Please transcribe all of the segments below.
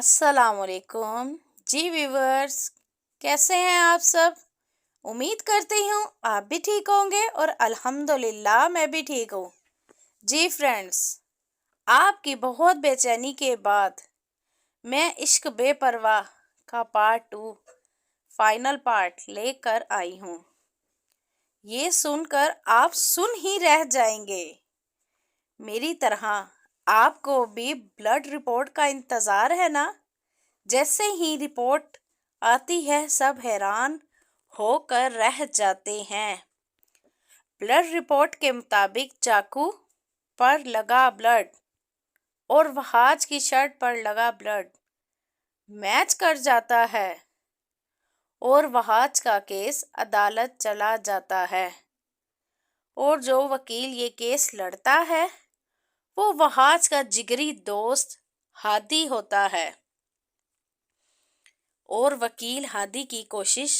السلام علیکم جی ویورز، کیسے ہیں آپ سب؟ امید کرتی ہوں آپ بھی ٹھیک ہوں گے اور الحمدللہ میں بھی ٹھیک ہوں۔ جی فرینڈز، آپ کی بہت بے چینی کے بعد میں عشق بے پرواہ کا پارٹ 2 فائنل پارٹ لے کر آئی ہوں۔ یہ سن کر آپ سن ہی رہ جائیں گے۔ میری طرح آپ کو بھی بلڈ رپورٹ کا انتظار ہے نا؟ جیسے ہی رپورٹ آتی ہے سب حیران ہو کر رہ جاتے ہیں۔ بلڈ رپورٹ کے مطابق چاقو پر لگا بلڈ اور وہاج کی شرٹ پر لگا بلڈ میچ کر جاتا ہے اور وہاج کا کیس عدالت چلا جاتا ہے، اور جو وکیل یہ کیس لڑتا ہے وہ وہاج کا جگری دوست ہادی ہوتا ہے، اور وکیل ہادی کی کوشش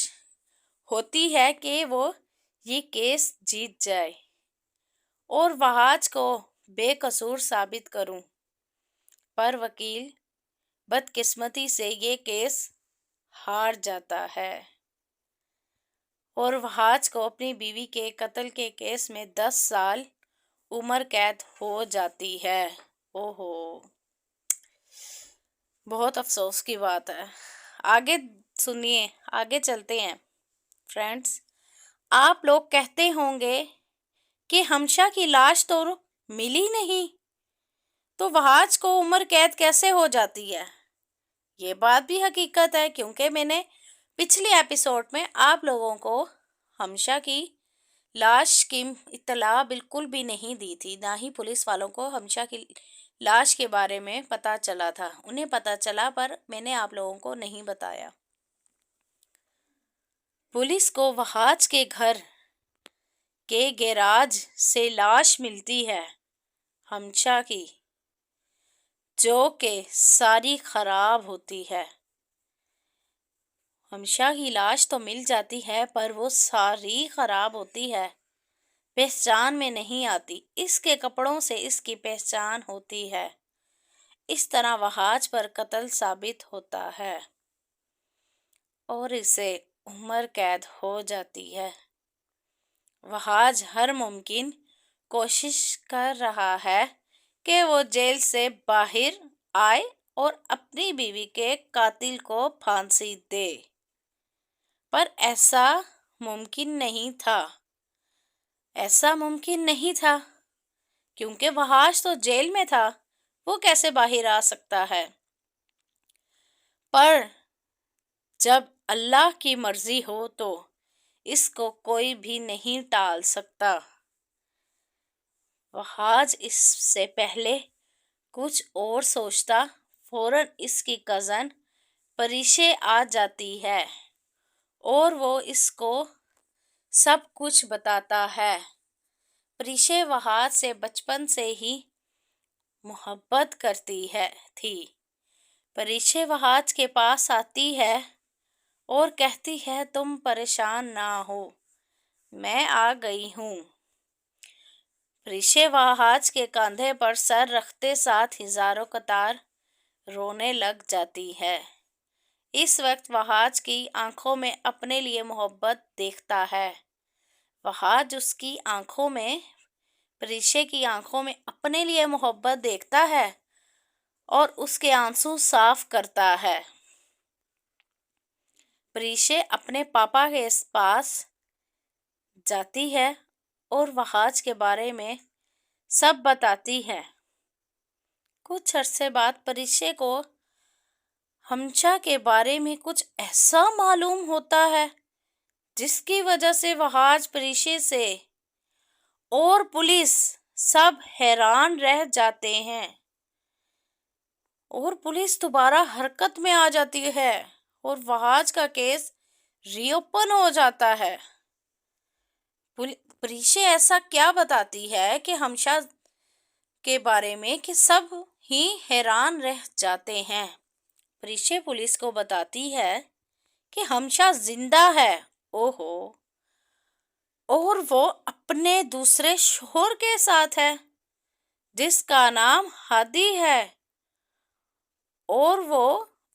ہوتی ہے کہ وہ یہ کیس جیت جائے اور وہاج کو بے قصور ثابت کروں، پر وکیل بدقسمتی سے یہ کیس ہار جاتا ہے اور وہاج کو اپنی بیوی کے قتل کے کیس میں 10 سال عمر قید ہو جاتی ہے۔ اوہو، بہت افسوس کی بات ہے۔ آگے سنیے، آگے چلتے ہیں۔ فرینڈز، آپ لوگ کہتے ہوں گے کہ ہمشا کی لاش تو ملی نہیں، تو وہاج کو عمر قید کیسے ہو جاتی ہے؟ یہ بات بھی حقیقت ہے، کیونکہ میں نے پچھلے ایپیسوڈ میں آپ لوگوں کو ہمشا کی لاش کی اطلاع بالکل بھی نہیں دی تھی، نہ ہی پولیس والوں کو ہمشا کی لاش کے بارے میں پتہ چلا تھا۔ انہیں پتہ چلا پر میں نے آپ لوگوں کو نہیں بتایا۔ پولیس کو وہاج کے گھر کے گیراج سے لاش ملتی ہے ہمشا کی، جو کہ ساری خراب ہوتی ہے۔ ہمشا کی لاش تو مل جاتی ہے پر وہ ساری خراب ہوتی ہے، پہچان میں نہیں آتی۔ اس کے کپڑوں سے اس کی پہچان ہوتی ہے۔ اس طرح وہاج پر قتل ثابت ہوتا ہے اور اسے عمر قید ہو جاتی ہے۔ وہاج ہر ممکن کوشش کر رہا ہے کہ وہ جیل سے باہر آئے اور اپنی بیوی کے قاتل کو پھانسی دے، پر ایسا ممکن نہیں تھا کیونکہ وہاج تو جیل میں تھا، وہ کیسے باہر آ سکتا ہے؟ پر جب اللہ کی مرضی ہو تو اس کو کوئی بھی نہیں ٹال سکتا۔ وہاج اس سے پہلے کچھ اور سوچتا فوراً اس کی کزن پریشے آ جاتی ہے اور وہ اس کو سب کچھ بتاتا ہے۔ پریشے وہاج سے بچپن سے ہی محبت کرتی تھی۔ پریشے وہاج کے پاس آتی ہے اور کہتی ہے تم پریشان نہ ہو، میں آ گئی ہوں۔ پریشے وہاج کے کاندھے پر سر رکھتے ساتھ ہزاروں قطار رونے لگ جاتی ہے۔ اس وقت وہاج کی آنکھوں میں اپنے لیے محبت دیکھتا ہے۔ وہاج اس کی آنکھوں میں، پریشے کی آنکھوں میں اپنے لیے محبت دیکھتا ہے اور اس کے آنسو صاف کرتا ہے۔ پریشے اپنے پاپا کے پاس جاتی ہے اور وہاج کے بارے میں سب بتاتی ہے۔ کچھ عرصے بعد پریشے کو ہمشا کے بارے میں کچھ ایسا معلوم ہوتا ہے جس کی وجہ سے وہاج، پریشے سے اور پولیس سب حیران رہ جاتے ہیں اور پولیس دوبارہ حرکت میں آ جاتی ہے اور وہاج کا کیس ری اوپن ہو جاتا ہے۔ پریشے ایسا کیا بتاتی ہے کہ ہمشا کے بارے میں کہ سب ہی حیران رہ جاتے ہیں۔ پریشے پولیس کو بتاتی ہے کہ ہمشا زندہ ہے، اوہو، اور وہ اپنے دوسرے شوہر کے ساتھ ہے جس کا نام ہادی ہے، اور وہ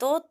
2